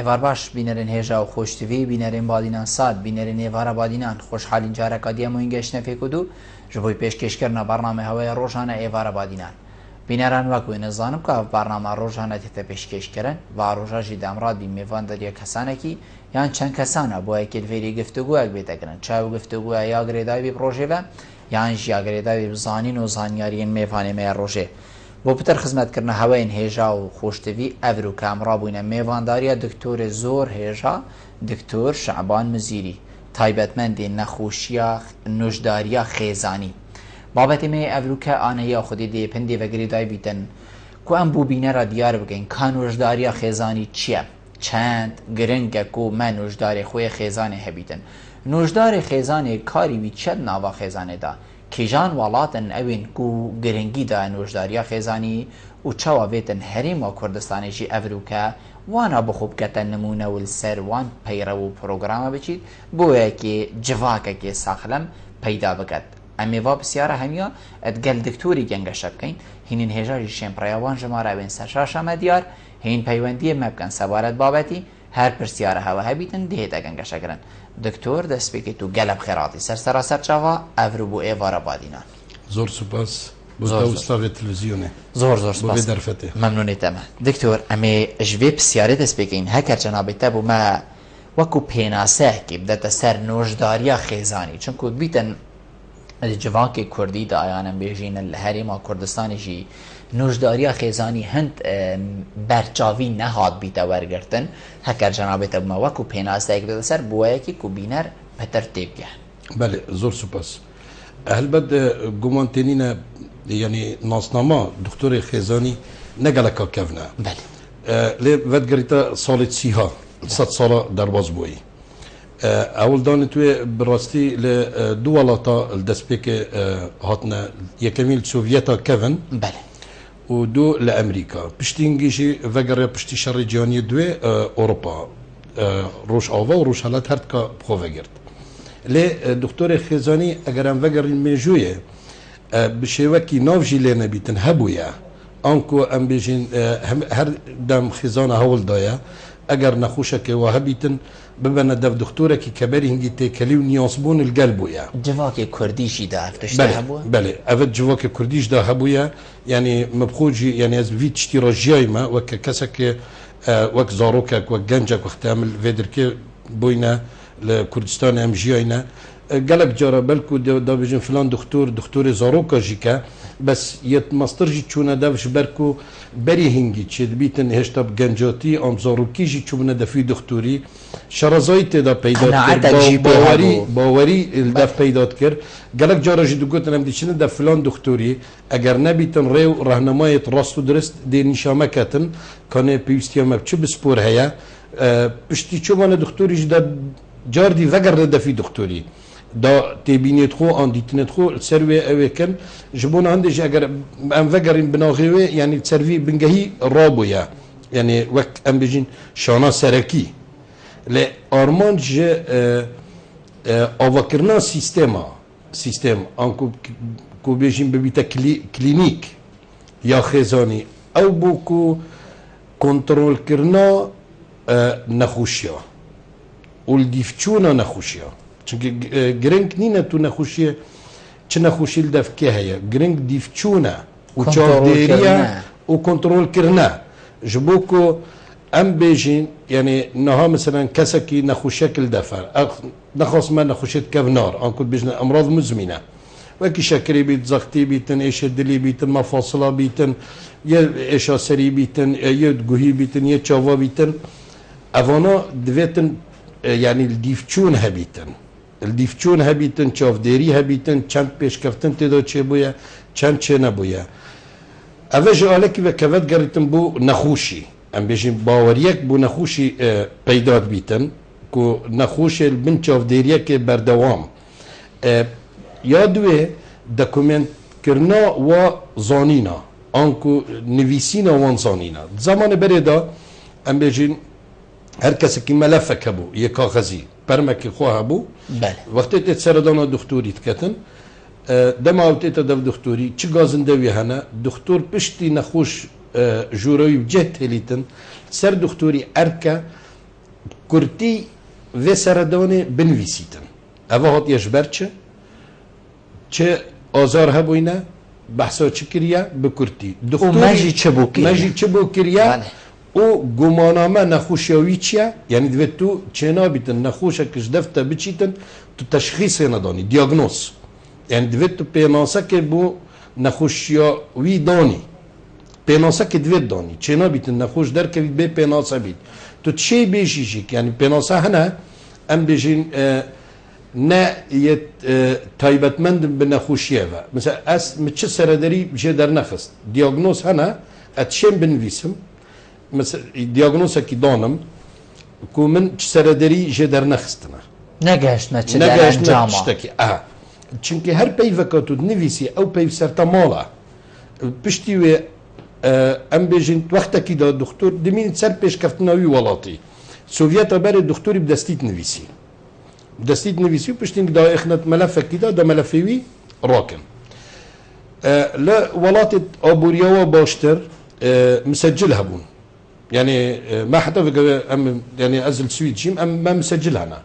ایوار باش بینرین هجا و خوشتوی بینرین بادینان ساد بینرین ایوارا بادینان خوشحالین جاره کادیه موینگش نفی کدو جبوی پیشکش کرنا برنامه هوای روزانه ایوارا بادینان بینران وکوی نزانم که برنامه روزانه تیتا پیشکش کرن و روزاجی دامراد بی میوان داریا کسانه کی یان چند کسانه با اکل فیری گفتگو اگ بیتا کرن چاو گفتگو یا گریدای بی پروژه و یان جیا گریدای بی زانین و زانیارین میوانه می روزه بۆ پتر خزمەتکردنە هەوەین هێژا و خۆشتوی ئەڤر و کامڕا بووینە میێڤانداریە دکتۆرە زۆر هێژا دکتۆر شعبان مزیری تایبەتمەندێ نەخۆشیە نوشداریە خێزانی بابەتی مێ ئەڤروکە ئانەیە خودی دێ پندێ بەگریدای بیتن کو ئەم بوو بینەرە دیار بگەین کا نوشداریە خێزانی چییە چەند گرنگە و مە نوشدارێ خۆی خێزانێ هەبیتن نوشدارێ خێزانێ کاری وی چەند ناوە خێزانێدا کیجان وڵاتن ئەوین و گرنگیدا نوشداریە خێزانی و چاوەێتن هەرێما کوردستانێکی ئەڤروکە وانە بخۆ بکەتە نمونەول سەر وان پەیرە و پرۆگرامە بچیت بۆیەکی جڤاکەکی ساخلەم پەیدا بکات ئەمێوا پرسیارە هەمیە ئەتگەل دکتۆری گەنگەشە بکەین هینین هێژاری شێمپڕیاوان ژمارەوێن سەرشاشەمە دیار هین پەیوەندیە مەبکەن سەبارەت بابەتی هەر پرسیارە هەوە هەبیتن دێتە گەنگەشەگرن دکتۆر دەستپێکیت و گەلە بخێڕاتی سەرسەراسەر چاوە ئەڤر بۆ ئێوارە بادینان زۆر سوپاس بۆ تلویزیۆنێ زۆر زۆر دەرفەتێ مەمنونێتەمە دکتۆر ئەمێ ژێ پرسیارێ دەست پێکەین هەکەر جەنابێتە بوومە وەکو پێناسەیەکی بدەتە سەر نۆژداریە خێزانی چونکو بیتن جوانکی کوردی دایانم بێژینە لە هەرێما کوردستانیشی نوشداریە خێزانی هەند بەرچاوی نەهات بیتە وەرگرتن هەکەر جەنابێتە بوومە وەکو پێناسەیەک بدەتە سەر بۆیەکی کو بینەر پەتەر تێبگە بەێ زۆر سوپاس هەلبەت گومانتێنینە یعنی ناسنامە دکتۆری خێزانی نەگەلەکە کەڤنە لێ vەدگریتە ساڵی چیها 100 ساڵە دەرباز بووی ئەوڵ دانێتوێ بڕاستی لە دوو وڵاتە دەستپێکێ هاتنە یەکەمیل سۆڤێتە کەڤن و دوو لە ئەمریکا پشتینگیشی vەگەڕێ پشتی شەڕی جیهانی دوێ ئۆروپا ڕۆژئاوا و ڕۆژهەڵات هەردکە بخۆ vەگرت لێ دکتۆری خێزانی ئەگەر ئەم vەگەڕین مێژوویە بشێوەکی ناوژی لێ نەبیتن هەبوویە ئەنکۆ ئەم بێژین هەر دەم خێزانە هەوڵدایە ئەگەر نەخۆشەکێ وە هەبیتن ببەنە دەف دکتۆرێکی کەبەری هەنگی تێکەلی و نیازبوون الگەل بوویە جڤاکی کوردیشیدا بەێ ئەvە جوواکە کوردیشدا هەبوویە ینی مەبخۆجی یعنی ئەس وی تشتی ڕۆژیایمە وەکە کەسێکێ وەک زارۆکێک وەک گەنجێک وەختامل vێدرکێ بووینە لە کوردستان ئەم ژیاینە gelek cara belku dabêjin filan doktorê zarokka jî ke bes yet master jî çûne dev ji ber ku berî hingî çêdibîtin hêşta bi gencatî am zarokî jî çûbine defî doktorî şerazayî têda peyda bawerî dev peyda kir gelek cara jî digotin em diçinin de filan doktorî eger nebîtin rêw rehnemayê rast û dirist dê nîşame ketin kanê pêwîstiya me çi bi spor heye piştî çûmane doktorî jî de cardî vegerne defî doktorî دا تبینیت خو آن دیتنت خو سروی اوکن جبون عندش اگر ام وگرین بناغیوه یعنی سروی بنگهی رابویا یعنی وقت ام بجین شانا سرکی ل آرمان ج آواکرنا سیستم آنکو کو بجین ببیت کلینیک یا خزانی او بو کو کنترل کرنا نخوشیا ولدیفچونا نخوشیا çünkü grenk nine tu nexuşiye çi nexuşîl devkê heye grenk dîvçûne û çavdêriya û kontrol kirine ji bo ku em bêjin yani niha mesela kesekî nexuşekil defer nexwas me nexuşê kevnar an ku bêjin emrad muzmîne wekî şekerî bît zextî bîtin êşê dilî bîtin mefasila bîtin yê êşa serî bîtin yê guhî bîtin yê çava bîtin evana divêtin yani dîvçûn hebîtin dîvçûn hebîtin çavdêrî hebîtin çend pêşkeftin têda çêbûye çend çê nebûye ev ji alekî veke vedgerîtin bû nexûşî em bêjin baweriyek bû nexûşî peyda dibîtin ku nexûşê bin çavdêriyekê berdewam ya duê dokumentkirina wa zanîna an ku nivîsîna wan zanîna zamanê berê da em bêjin her kesekî melefek hebû yê kaxezî permekî xwe hebû wextê tê seredana doktorî diketin dema ew tête dev doktorî çi gazin devî hene doktor piştî nexweş jûrayî ceh têlîtin ser doktorî erke كورتي في سرداني بنفيسيتن أبا هات يشبرتش چه آزار هبوينه بحثا چه کریا بکرتی ماجی چه بو کریا ماجی چه بو کریا او گمانامه نخوشیاوی چیه یعنی دوید تو چنا بیتن نخوشه کش دفته بچیتن تو تشخیص ندانی دیاگنوز یعنی دوید تو پیناسه که بو نخوشیاوی دانی پیناسه که دوید دانی چنا بیتن نخوش در که بی پیناسه بید تو چه بیشیشی یعنی پیناسه هنه ام بیشین نه یه تایبتمند به نخوشیه و مثلا از چه سردری بشه در نخست دیاگنوز هنه اتشم بنویسم مثلا دیاگنوز کی دانم که من چه سردری جه در نخستنه نگهش نه چه در انجامه چونکه هر پی وقتو نویسی او پی سرتا مالا پشتی و ام بیجین وقتا کی دا دکتر دمین سر پیش کفتناوی ولاتی سوویت بر دکتری بدستیت نویسی دستيت نفيسي بشتين دا اخنت ملف كده دا ملفيوي راكن لا ولاتت ابوريا باشتر مسجلها بون يعني ما حتى ام يعني ازل سويت جيم ام ما مسجلها انا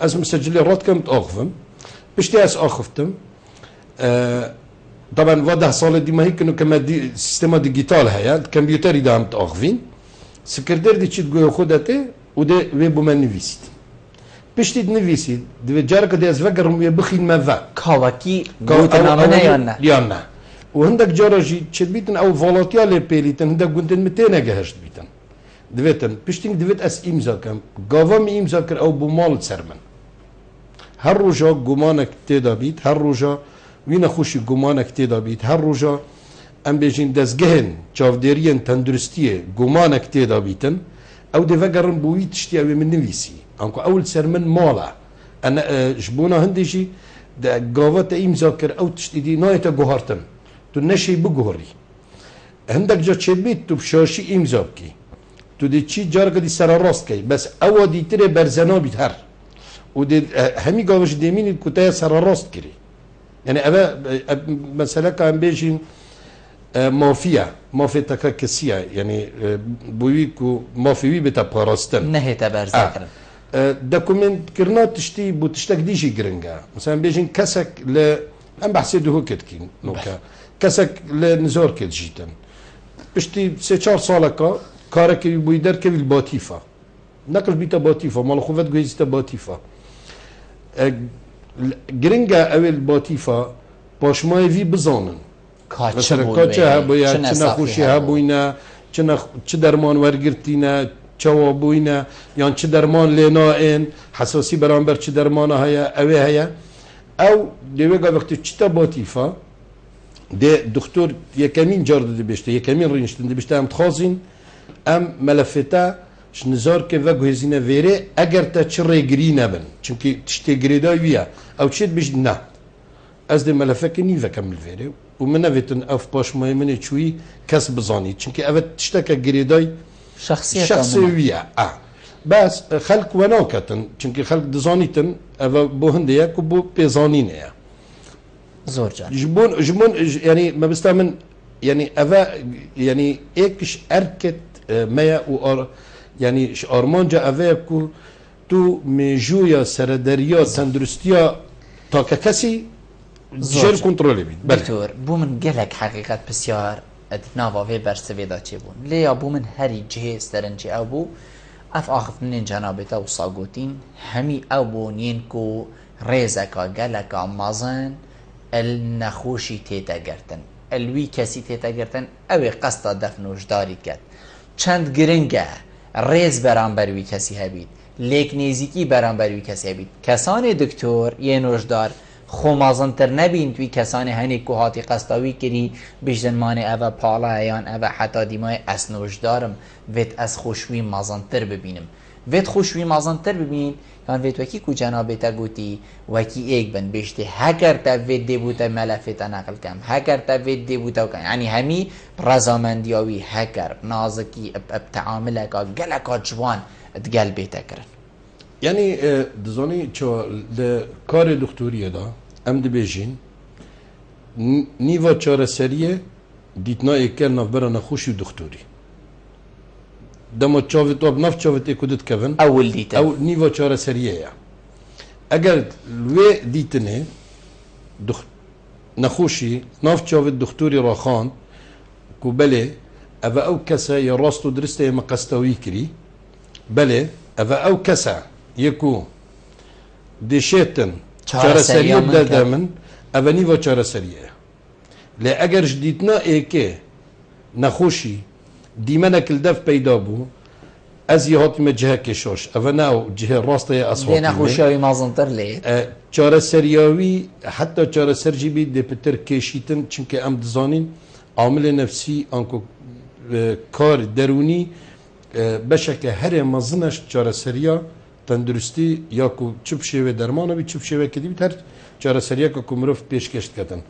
از مسجل رات كنت اخفم بشتي اس اخفتم طبعا وضع صالة دي ما هيك انه كما دي سيستم ديجيتال هيا الكمبيوتر دا عم تاخفين سكرتير دي تشي تقول خدته وده ويبو من نفيسيت پشتی نویسی دوی جار که دیز وگرم یه بخین مذا کاوکی گوتن آمنه یا نه و هندک جارا جی چه بیتن او والاتیالی پیلیتن هندک گوتن متینه گهشت بیتن دویتن پشتین دویت اس امضا کم گاوام امضا کر او بمال سرمن هر روزا گمانک تیدا بیت هر روزا وین خوشی گمانک تیدا بیت هر روزا ام بیجین دزگهن چاودیرین تندرستیه گمانک تیدا بیتن او دی وگرم بوی تشتی او من نویسی انكو اول سرمن مالا انا جبونا هندشي دا قاوات امذاكر او تشتدي نايتا جوهرتن تو نشي بجوهري هندك جا تشبيت تو بشاشي امذاكي تو دي تشي جارك دي سر راست كي بس او دي تري برزنا بيتهر ودي همي قاوش ديمين كوتايا سر راست كري يعني ابا مثلا كان بيجين مافيا تكاكسيا يعني بويكو مافيوي بتا باراستن نهيتا برزاكر دوكومنت كرنا تشتي بو تشتك ديجي جرينجا مثلا بيجين كسك ل ام بحسيدو هو كتكين نوكا كسك لنزور كت جيتن بشتي سي 4 سالكا كارك بو يدر كي الباتيفا نقل بيتا باتيفا مال خوفت جويزتا باتيفا جرينجا او الباتيفا باش ما في بزانن مثلا كاتشا هبويا چنا خوشي هبوينا چه درمان ورگرتينا چوا بوينا يعني چه درمان لنا ان حساسي برانبر چه درمان هيا اوي هيا او ديوغا وقت چتا باتيفا دي دكتور يكمين جارد دي بيشتا يكمين رينشتن دي بيشتا ام تخازين ام ملفتا شنزار كي وگو هزينه ويري اگر تا چره گري نبن چونكي تشتي گريدا ويا او تشيت بيش نه از دي ملفك ني وكمل ويري ومن نفتن اف باش مهمني چوي كس بزاني چونكي اوت تشتكا گريداي شخصية بس خلق وناكتن چونكي خلق دزانيتن اوا بو هندية كو بو بيزانينية زور جان جبون يعني ما بستامن يعني اوا يعني ايكش اركت ميا و يعني ارمانجا اوا كو تو ميجويا سردريا تندرستيا تاكا كسي جير كنترولي بيت دكتور بو من قالك حقيقة بسيار اتنافا في برسويدا چه بون ليا بو من هري جهه سرنجي او بو اف آخف من جنابتا و صاقوتين همي او بونين كو ريزكا قالكا مازن النخوشي تيتا گرتن الوي كسي تيتا گرتن اوي قصدا دفنوش داري كت چند گرنگه ريز برانبر وي كسي هبيد ليك نيزيكي برانبر وي كسي هبيد كسان دكتور ينوش دار خو مازنتر نبین توی کسانی هنی که هاتی قصداوی کری بیشتر مانه اوه پالا هیان اوه حتی دیمای اسنوش دارم ویت از خوشوی مازنتر ببینم ویت خوشوی مازنتر ببین یان ویت وکی کو جنابه تا گوتی وکی ایک بند بیشتر هکر تا ویت دی بوتا ملفتا نقل کم هکر تا ویت دی بوتا کم یعنی همی رزامندیاوی هکر نازکی اب تعاملکا گلکا جوان اتگل بیتا کرن يعني دزوني شو الكار دكتورية دا ام دبيجين نيفا چاره سريه ديتنا اكل نفبرا نخوشي دكتوري دمو تشافت وبنف تشافت يكودت كفن اول ديتا او نيفو چاره سريه اگر لوی دیتنه نخوشی ناف چاوت دکتوری راخان کو بله اوه او کسا یا راست و درسته مقستوی کری بله اوه او کسا یکو دیشتن چاره سریه داده من اوه نیوه چاره سریه لی اگر جدیدنا ایکه نخوشی دیمنک الدف پیدا بو از یهات جهه کشاش اوه ناو جهه راسته اصحابی دی نخوشیاوی مازنتر لید چاره سریاوی حتی چاره سرجی بید دی پتر کشیتن چونکه ام دزانین عامل نفسی آنکو کار درونی بشکل هر مزنش چاره سریا تندرستی یا کو چوب شوه درمانه بی چوب شوه کدی بید هر چاره سریا که کمروف پیشکشت کتن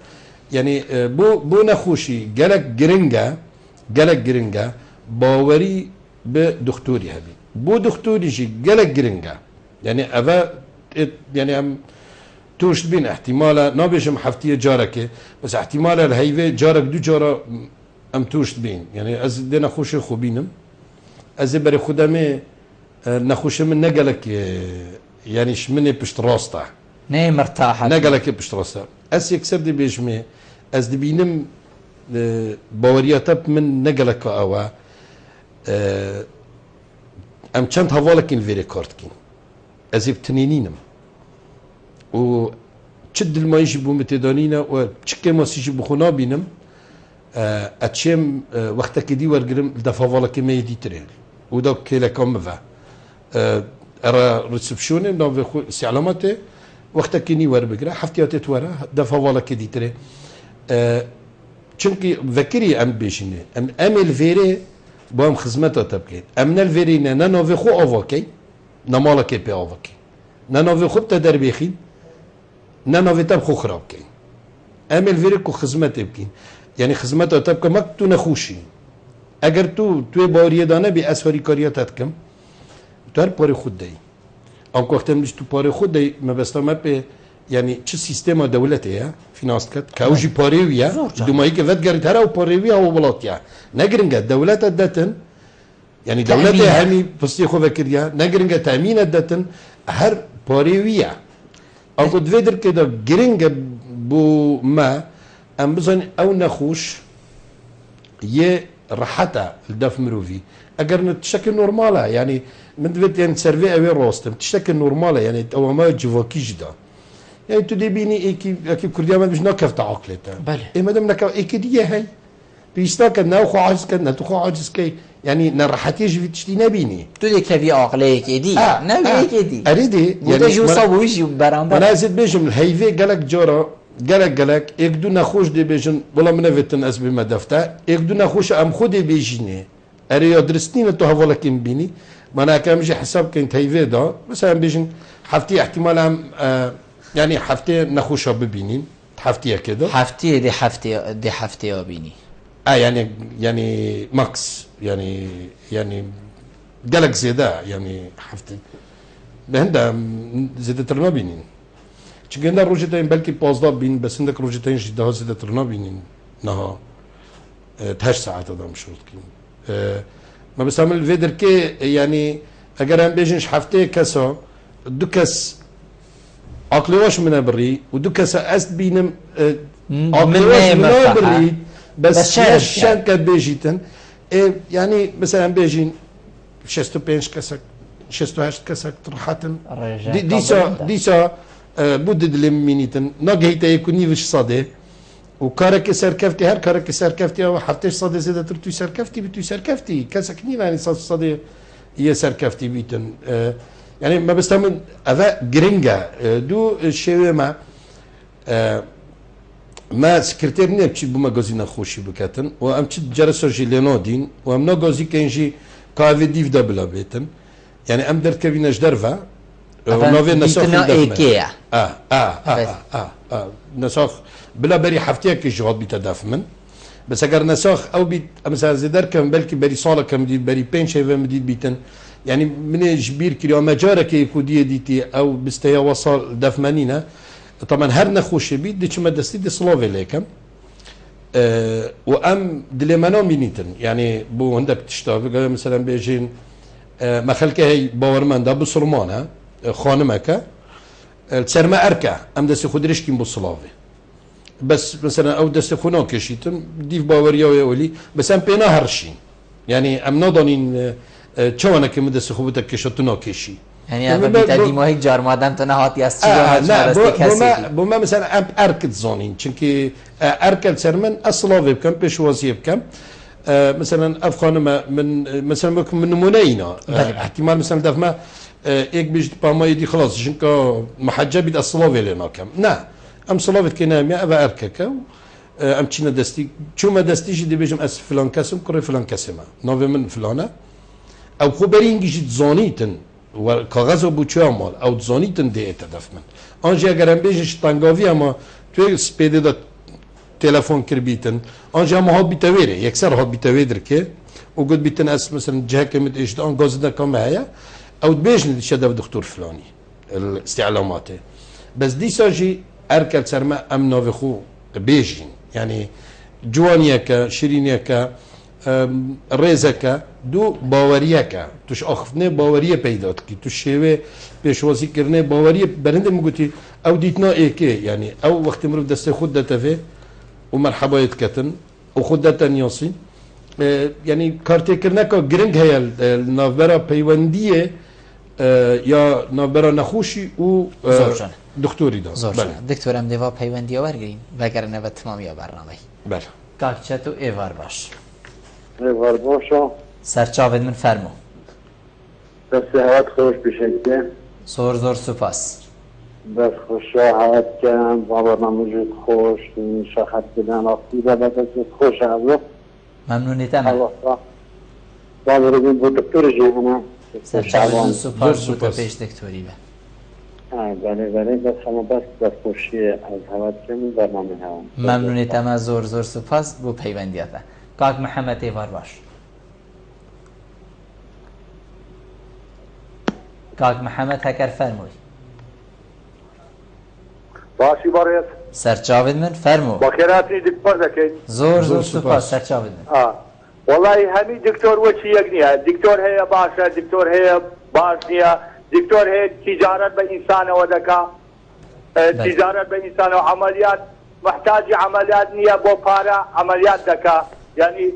یعنی بو نخوشی گلک گرنگه باوری به دکتوری هبی بو دکتوری جی گلک گرنگه یعنی اوه يعني ام توشت بين احتمالا نابيشم حفتيه جارك بس احتمالا الهيفه جارك دو جارة ام توشت بين يعني از دينا خوش خوبينم از بري خدامي نخوش من نقلك يعني شمني بشت راسته نه مرتاحه نقلك بشت راسته اس يكسر دي بيجمي از دي بينم باورياتب من نقلك اوا ام چند حوالك ان فيري كارتكين از بتنينينم و چد المايش بو متدانينا و چكه ما سيش بخونا بينم اتشم وقتك دي ورگرم دفاوالا كمه دي ترين و دا كيلا كامفا ارا ريسبشون نو سي علامات وقتك ني ور بگرا حفتيات تورا دفاوالا كدي ترين چونكي فكري ام بيشني ام الفيري بام خدمتا تبكي ام الفيري نانو في خو اوفاكي نمالا كي بي اوفاكي نانو خوب تدر بيخين نانو تب خو خراب كين امل فيريكو خدمت بكين يعني خدمته تبقى ما تو نخوشي اگر تو باوریه دانه بی اسفاری کاریاتت کم تو هر پاره خود دی آن وقت میش تو پاره خود دی ما بستم به يعني چه سيستم دولتيه فينانس كات كاوجي باريويا دوماي كفت غير ترى باريويا او بلاطيا نغرنجا دولة دتن يعني دولتها همي بس يخو فكريا نغرنجا تامين دتن هر باريويا او قد فيدر كده غرنجا بو ما ام بزن او نخوش يه راحتها الدف مروفي اگر نتشكل نورماله يعني من دفت يعني سيرفي اوي روستم تشكل نورماله يعني او ما جواكي جدا يعني تو دي بيني ايكي كرديا ما مش نكفت عقلته بله اي مادام نكف ايكي دي هي بيشتاك ناو خو عاجز كنا تو خو عاجز كي يعني نرحتي جي تشتي نبيني تو دي كفي عقلك دي نبيك دي اريدي يعني جو صبويش برامبر انا زيد بيجم الهيفي قالك جورا قالك يقدو نخوش دي بيجن والله من فتن اسبي ما دفتا يقدو نخوش ام خودي بيجيني اري درستين تو هفولا كيم بيني ما انا كامجي حساب كنت هيفي دا مثلا بيجن حفتي احتمال يعني حفتي نخوشها ببينين حفتيها كده حفتي دي حفتي بيني يعني ماكس يعني قالك زيادة يعني حفتي هندا زيادة ترنا بينين چونکه هندا روجتين بلكي 15 بين بس هندك روجتين جدا زيادة ترنا بينين نها 8 ساعات ادام شروط كين ما بسامل فيدر كي يعني اگر هم بيجنش حفتي كسا دو كس عقلي واش من بري ودو كس است بينم عقلي واش من بري بس شانك بيجيتن يعني مثلا بيجين 65 كسك 68 كسك ترحتن ديسا بود لمينيتن ناقهيتا يكون نيفش صادي وكارك سركفتي هر كارك سركفتي او حفتش صادي زيادة ترتو سركفتي بتو سركفتي كسك نيف يعني صادي هي سركفتي بيتن يعني ما بستعمل أذا جرينجا دو الشيء ما سكرتير نيبشي بمجازين خوشي بكتن وأم تشد جرسو جيلينو دين وأم نجازي كينجي كافي ديف دبلا بيتن يعني أم درت كابينة جدرفا ونوفي نسخ إيكيا نسخ بلا بري حفتيا كي جواد بيتدافمن بس أجر نسخ أو بيت مثلا زدار كم بلكي بري صالة كم دي بري بين شيء مديد بيتن يعني من جبير كيلو مجارك يكوديه ديتي او بستيا وصل دفمانينا طبعا هر نخوش بيت دي ما دستي دي سلوفي ليكم وام دلمانا مينيتن يعني بو عندك تشتاف مثلا بيجين ما خلكه هي باورمندا بسرمانه خانمك السرما اركع ام دست خودريش كيم بوصلافي بس مثلا او دست خونا كشيتن ديف باوريا ويولي بس ام بينا هرشي يعني ام نضانين تشوانا كم دست خوبتك كشتنا كشي يعني اما بتقدم هيك جار مادام تنهات ياسي لا بما مثلا ام اركت زونين چونكي اركل سرمن اصلافي بكم بيشوازي بكم مثلا افغان من مثلا من نمونينا احتمال مثلا دفما ايك بيج باماي دي خلاص جنكا محجب بيد الصلافي لنا كم لا ام صلافي كناميا ابا اركك ام تشينا دستي شو ما دستي دي بيجم اس فلان كسم كوري فلان كسمه نوفي من فلانه او خبرين جيت زونيتن وكاغاز ابو تشامال او زونيتن دي هدف من انجي اگر ام بيجش تانغاوي اما تو سبيد دا تلفون كربيتن انجي ما هو بيتويري يكسر هو بيتويدر كي وقد بيتن اس مثلا جهه كمت ايش ان غازدا كما او تبيجن شدف دكتور فلاني الاستعلامات بس دي ساجي اركل سرما ام نوفخو بيجين يعني جوانيك شيرينيك رزك دو باوريك توش اخفنه باوريه پیدا کی تو شیوه پیشوازی کرنه باوريه برنده مگوتی او دیتنا ایکه يعني او وقت مرو دست خود دتفه ومرحبا يتكتن وخود دتنياسي يعني كارتي كرنا كا جرينج هي النافبرا بيونديه يا نافبرا نخوشي و دكتوري دا دكتور ام ديفا بيونديه ورگرين وگرنه و تمامی برنامه بله کاکچتو ایوار باش ایوار باشا سرچاوید من فرمو دست هوات خوش بشکه زور سپاس بس خوش راحت کردم بابا موجود خوش شاخت بدن آفتی و بس خوش عبرو ممنونیتم بابا رو بین بود دکتور جیهنه سرچاوید من سپاس بوده پیش دکتوری به بله بس همه بس خوشی از هوات کردم برنامه هم ممنونیتم از زور سپاس بو پیوندیاته کاک محمد ایوار باش کاک محمد هکر فرموی باشی باریت سرچاوید من فرمو باکراتی دکتور دکید زور سپاس سرچاوید من والله همین دکتور وچی یکنیه دکتور هي باشه دکتور هي باش نیه دکتور هي تجارت به انسان و دکا تجارت به انسان و عملیات محتاج عملیات نیه بو پارا عملیات دکا يعني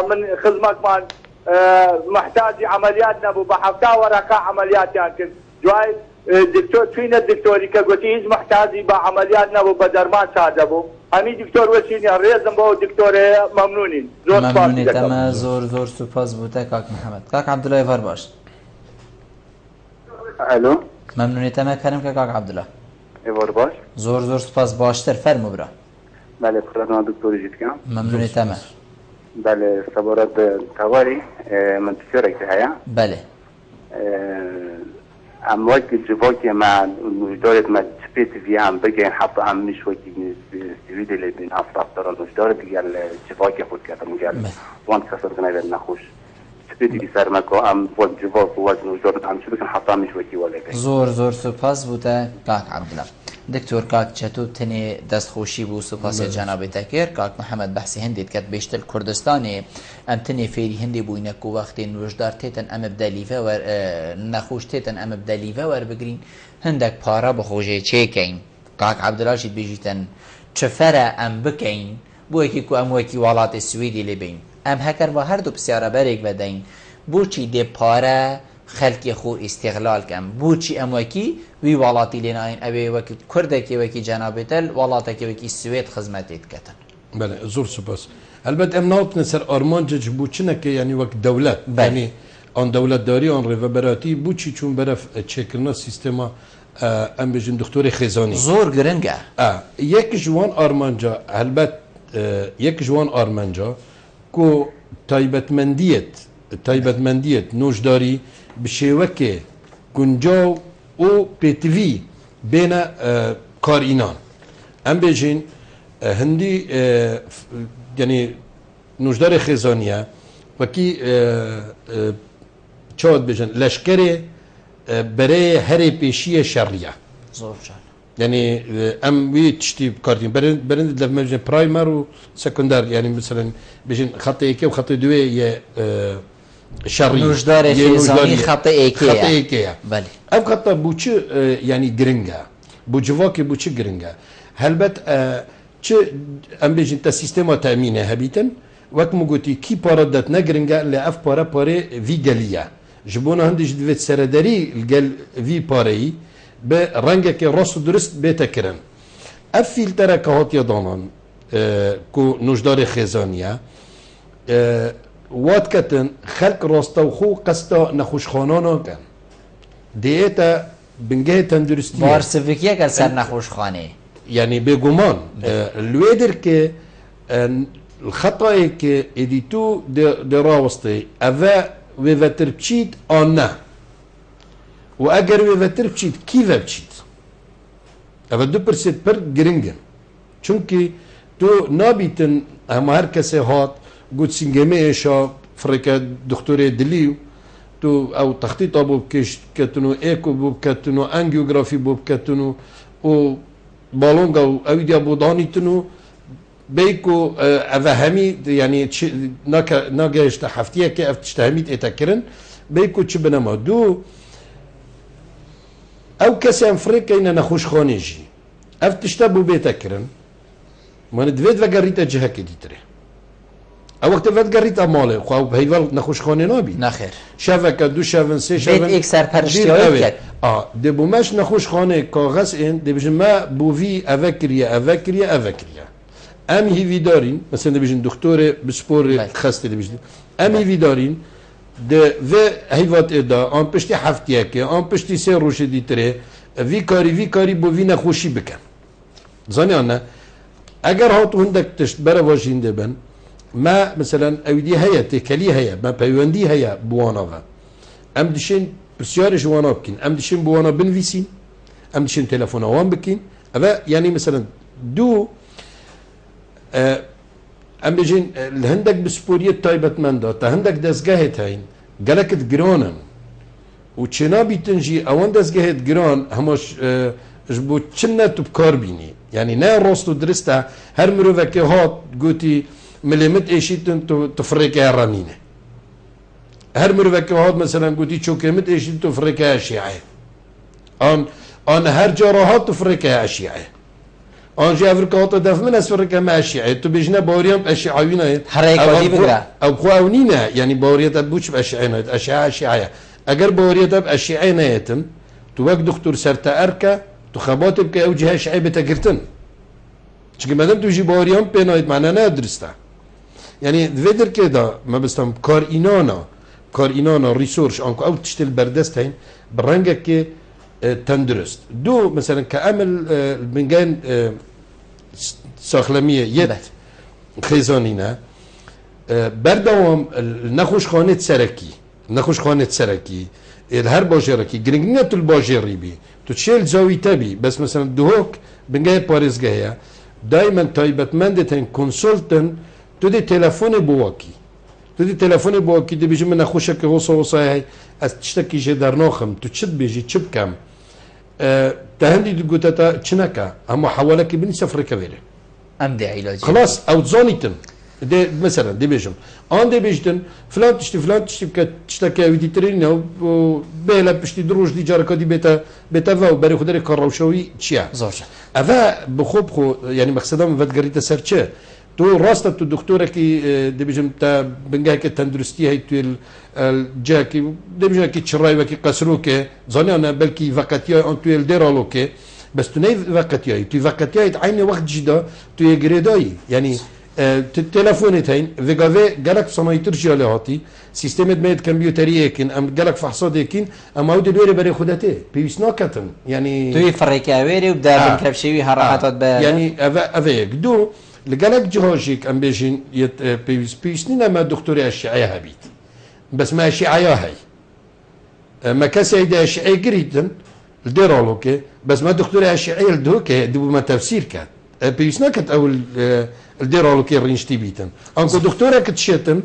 من خدمك مان محتاج عمليات نبو بحفتا ورقة عمليات يعني جواي دكتور فينا الدكتوري كقولتي هيز محتاج بعمليات نبو بدرمان سادبو همي دكتور وشيني الريزم بو دكتور ممنونين ممنوني تما زور سپاس بوده کاک محمد کاک عبدالله فر باش الو ممنونی تما کرم که کاک عبدالله ایوار باش زور سپاس باشتر فرمو برا بله خدمتنا دکتور جیت کم ممنونی تما بله صبرات تواري من تشارك هيا بله ام وقت جواكي مع المجدارة ما تسبيت في عم بقى حتى عم مش وقت سويد اللي بين افراح ترى المجدارة قال جواكي خود كاتم قال وان كسر قناة نخوش تسبيت في سر مكو ام وقت جواك وقت المجدارة عم شو بكن حتى مش وقت ولا كي زور سپاس بوده کاک عبدالله دکتور کاک چطور تنی دستخوشی بو سپاس جناب تکر کاک محمد بحثی هندید کت بیشتر کردستانی ام تنی فیری هندی بوینه کو وقتی نوشدار تیتن ام بدلیفه ور نخوش تیتن ام بدلیفه ور بگرین هندک پارا بخوجه چه کین کاک عبدالله شید بیجیتن چفره ام بکین بو اکی کو ام وکی والات سویدی لبین ام هکر و هر دو بسیاره برگ بدین بو چی دی پارا خلقی خو استغلال کم بوچی اموکی وی والاتی لیناین ابی وکی کردکی وکی جنابتل والاتکی وکی سوید خدمتیت کتن بله زور سپاس البته امنات نصر آرمان جج بوچنه که یعنی وقت دولت یعنی آن دولت داری آن رفبراتی بوچی چون برف چکرنا سیستما ام بجن دکتور خزانی زور گرنگه یک جوان آرمانجا البته یک جوان آرمانجا کو تایبەتمەندیت نۆژداری بشێوەکێ گونجاو و پێتڤی بێنە کارئینان ئەم بێژین هەندی یعنی نۆژدارێ خێزانیە وەکی چاوت بێژن لەشکرێ بەرەیە هەرێ پێشیە شەڕیە يعني ام وي تشتي بكارتين برند لما بيجي برايمر وسكندر يعني مثلا بيجي خط ايكي وخط دوي شري نوجدار خيزاني خط ايكي بله اف خط بوچ يعني جرينجا بوجواكي بوچ جرينجا هلبت چه ام بيجي انت سيستم تامين هبيتن وقت مگوتی کی پارا دات نگرنگا لاف پارا پاره وی گلیا جبونا هندش دویت سرداری الگل وی پاره به رنگ که راست و درست بتکرن اف فیلتره که هات یادانان کو نوجدار خزانیه وات کتن خلق راستا و خو قستا نخوشخانانا کن دیتا بنگه تندرستی بارسفیکیه که سر نخوشخانه يعني بجمان الويدر كي الخطأ كي اديتو دراوستي افا ويفتر بشيت انا واجر ويفتر بشيت كيف بشيت افا 2% بر جرينجن چونكي تو نابيتن هم هركسي هات قد سنجمي شا فريكا دكتوري دليو تو او تخطيط ابو بكش كتنو ايكو بكتنو انجيوغرافي بكتنو و بالونغا او دي ابو دانيتنو بيكو افهمي يعني ناقش حفتيه كي افتشتهميت اتكرن بيكو تشبنما دو او كسي افريقيا ان نخوش خانيجي افتشتبو بيتكرن من دويت وقريتا جهك ديتري او وقت فات قريتا مالي خو هيفال نخوش خاني نابي نخير شافك دو شافن سي شافن بيت اكسر پرشتياوي دي بوماش نخوش خاني كاغاز ان دي بجما بوفي افكريا ام هيفي دارين مثلا دي بيجن دكتور بسبور خاصه دي بيجن ام هيفي دارين de ve heyvat eda an pişti haftiyeke an pişti se roşe ditre vi kari bo vina xoşi bikin zani ana eğer hat hundak tişt bera vajinde ben ma mesela evdi heye tekeli heye ma peyvendi heye buana va em dişin pisyar jwana bikin em dişin buana bin visin em dişin telefona wan bikin ama yani mesela du ام بيجين الهندك بسبورية تايبت من دا تهندك دزجهت هين قالكت جرانن وتشنابي تنجي اوان دزجهت جران همش جبو تشنا تبكار بيني يعني نا روستو درستا هر مروفك هات قوتي مليمت ايشيتن تفريكا رانينه هر مروفك هات مثلا قوتي شوكيمت ايشيتن تفريكا شيعي ان هر جراحات تفريكا شيعي آنجا افریقا تا دفع من از افریقا ماشیه تو بیشتر باوریان اشعایی نه حرکتی بگره او خواهونی نه یعنی باوریت بوچ اشعایی نه اشعه اگر باوریت اشعایی نه تو وقت دکتر سرت ارکا تو خباتب که اوجه اشعایی بتگرتن چون مادام تو جی باوریان پنایت معنی نه درسته یعنی ودر که دا ما بستم کار اینانا ریسورش آنکو او تشتل بردست هین برنگه که تندرست دو مثلا كعمل بنجان ساخلمية يد خيزانينا بردوام نخوش خانة سركي الهر باجركي جرينجنة الباجري بي تشيل زاوي تبي بس مثلا دوهوك بنجاي باريزجايا دايما تايبت مندتين كونسلتن تدي تلفون بواكي دي بيجي من نخوشك وصا هاي تشتكي جي درناخم تشد بيجي تشبكم تهندي تقولتا تشنكا اما حوالك بني سفر كبيره ام دي علاج خلاص او تزانيتن دي مثلا دي بيجم ان دي بيجتن فلان تشتي تشتكي ودي ترينا وبيلا بشتي دروج دي جاركا دي بيتا فاو بري خدري كروشوي تشيا زوجة افا بخو يعني مقصدا من فات قريتا سرتشه تو راستا تو دكتوره كي دي بيجم تا بنجا كي تندرستي هي تو الجاكي دي بيجم كي تشراي وكي قسروكي زاني انا بلكي فاكاتيا ان تو الديرالوكي بس تو ني فاكاتيا عيني وقت جدا تو يجريداي يعني التليفون تاين فيغافي جالك صنايتر جالهاتي سيستم ميد كمبيوتري كن ام جالك فحصات كن ام اود الوري بري خدته بيسنا كتن يعني توي فريكا ويري وبدا بنكبشي حركات يعني افيك دو لقالك جهاجيك ام بيجين بيسنين ما دكتوري اشعيا هبيت بس ما اشعيا هي ما كسي ده اشعيا جريدن الديرالوكي بس ما دكتوري اشعيا الدوكي دو ما تفسير كات بيسنا كت او الديرالوكي رينشتي بيتن انكو دكتورة كتشتن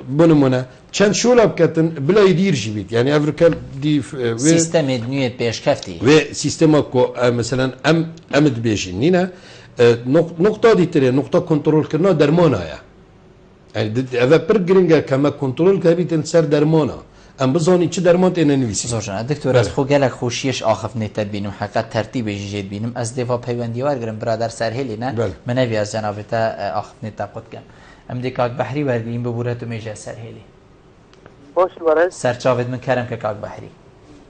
بنمونه چند شولا بکتن بلا يدير جبيت يعني افريكا دي سیستم نوێت پێشکەفتی و سيستما كو مثلا ام دبيجي نينا نقطه دي تري نقطه كنترول كنا درمونايا يعني هذا برجرينجا كما كنترول كابيتن سر درمونا ام بزوني چه درمان تن نويسي زۆرجان دکتۆر ئەس خۆ گەلێک خۆشیەش ئاخفنێتە بینم حقیقت تەرتیبێکی ژێت بینم ئەس دێڤ پەیوەندی وارگرم برادر سەرهێلینە منەوی ئەس جەنابێتە ئاخفنێتە قوتکەم ئەم دێ کاک بەحری وەرگین ببورێت و مێژە سەرهێلی باش برای سەرچاوێت من کەرم کە کاک بەحری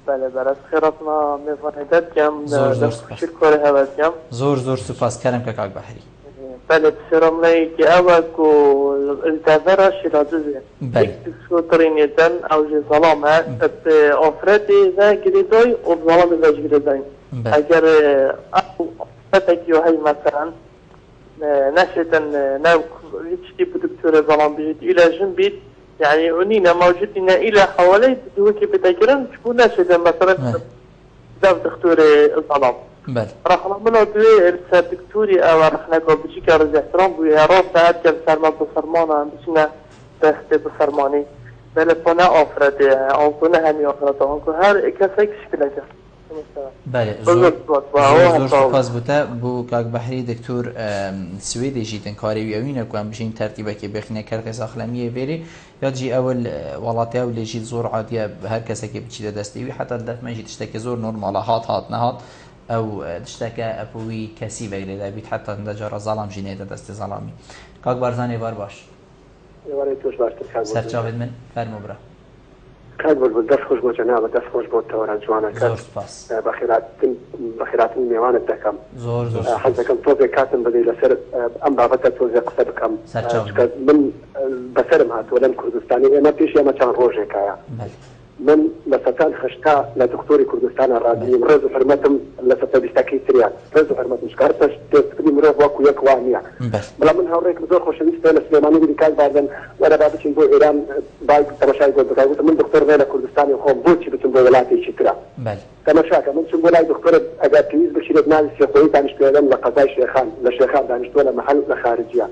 بله برای خیراتنا میفانیدت کم زور زور دستخوشی کاری هست کم زۆر سوپاس کەرم کە کاک بەحری بله بسیارم لی که اول که التفره شیرازه بله ترینیدن او جی ظلام ها افرادی ذا گریدای و ظلام ذا گریدای بله اگر او افرادی های مثلا نشدن نو هیچ تیپ دکتور ظلام بجید ایلاجن بید يعني عنينا موجودين إلى حوالي دوكي بتجرن شكون ناشدن مثلا داف دكتور الظلام بله راح نعملوا دوي رسالة دكتوري أو راح نقول بشي كارز احترام بويا راس ساعات كان سرمان بصرمانا بسنا تحت بصرماني بلفونا أفراد أنكونا همي أفراد أنكو هر كسيك شكلك بله زۆر سوپاس بوتە بۆ کاک بەحری دکتۆر سوێدێژیتن کاری ئەوینە کوان بژین تەرتیبەکێ بێخینە کەرکەس ئەخلەمیە بێری یاجی ئەوە وڵاتیا و لێژیت زۆر عادیە هەر کەسێکی بچیتە دەستێوی حتا دەفمەژی تشتێکی زۆر نۆرماڵە هات نەهات ئەو تشتەکە ئەپوی کەسی بەگرێدا بیت حتا دەجارە زاڵام ژینێتە دەستی زاڵامی کاک بارزان ێوار باش سەرچاوێت من فەرموو برا كاد بالدرس خوش بو جنابه دس خوش بو توران جوانا كاد بخيرات ميوان الدكم زور حزكم توزي كاتم بدي لسر ام بابتا توزي قصدكم من بسرم هات ولم كردستاني ما فيش ما كان روجي كايا من لستان خشتا لدكتوري كردستان الرادي مرزو حرمتم لستا بيستاكي سريان مرزو حرمتم شكارتش تقدم روح واكو يك وانيا بلا من هوريك مزور خوش نيست سليماني بن كاي بعدين وانا بابتشن بو ايران باي تماشاي قلت لك من دكتور غير كردستاني وخوم بوتشي بتم بو ولاتي شكرا تماشاك من شنو لاي دكتور اجا تميز بشير ناس يخوي دانش بيدن لقضاء شيخان لشيخان دانش ولا محل لخارجيه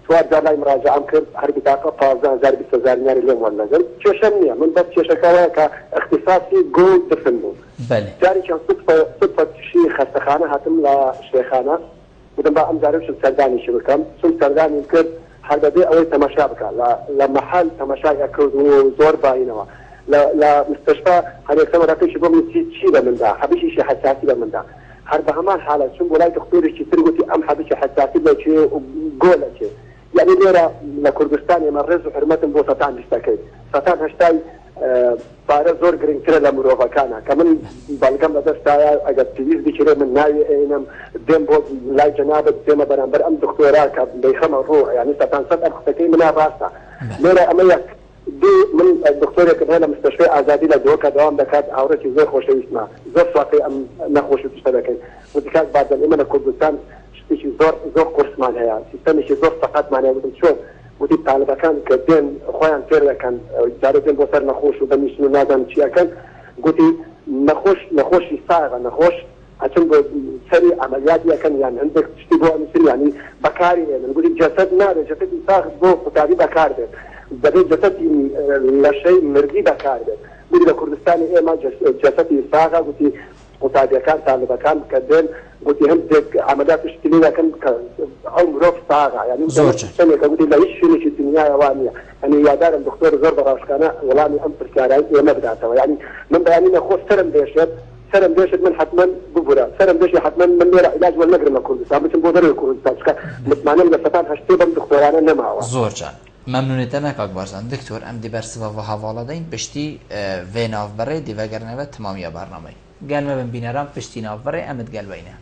سوار جالاي مراجعة أمكن هرب بطاقة 15000 20,000 دينار اليوم ولا زين شوشنية من بس شوشكاوي كاختصاصي جول دفنو بله جاري كان صدفة شيخ خستخانة هاتم لشيخانة ودم بقى أمزاريوش السرداني شبكم سن سرداني يمكن هذا دي أول تماشا بكا لمحل تماشا يكود وزور باينوا لا مستشفى هذا يسمى رقيش بوم شيء من ده حبيش شيء حساسي من ده هر بهمان حالة شو بولاي دكتوري شي ترغوتي أم حبيش حساسي لشي وقول شي يعني ليرة لكردستان يمرز وحرمتهم بو سطان بيشتكي سطان هشتاي بارا زور جرينتر لمروفا كانا كمان بالكم لدستايا اگر تيز بيشري من ناي اينم ديم بو لاي جنابه ديما برامبر ام دكتوراه بيخم الروح يعني سطان صدق اختكي من راسها ليرة اميك دي من الدكتور كمان مستشفى ازادي لدوكا دوام دكات اورتي زور خوش اسمها زور صافي ام نخوش تشتبكي ودكات بعد الامانه كردستان شيء زور كورس معناها سيستم شيء زور فقط معناها بتشوف ودي طالبه كان كدين خويا فير كان دارتين بوصر نخوش وبنيش نادم شيء كان قلت نخوش صاغه نخوش عشان سري عمليات كان يعني عندك تشتبه مثل يعني بكاري يعني نقول جسدنا جسد صاغ بو قطاري بكار بدي جسد لا شيء مرضي بكار بدي كردستاني ايه ما جسدي صاغه قلت قطاري كان طالبه كان كدين قلت هندك عمليات اشتليها كان عمره صاغه يعني سنه قلت لا يشفي في الدنيا يوانيه يعني يا دار الدكتور زربر راشكانا ولا من امر كاراي ما بداته يعني من بياننا خوش سرم ديشت من حتما ببرا سرم ديش حتما من ميرا علاج والمغرب كل ساعه بودر يكون تاسكا متمنى لفتان هشتي دكتورانا نما زور جان ممنونیتم کاک بارزان دکتور ام دی برسوا و حواله دین پشتی ویناف بره دی وگرنه و تمامی برنامه گل ما بینرام پشتی ناف بره امد گل بینه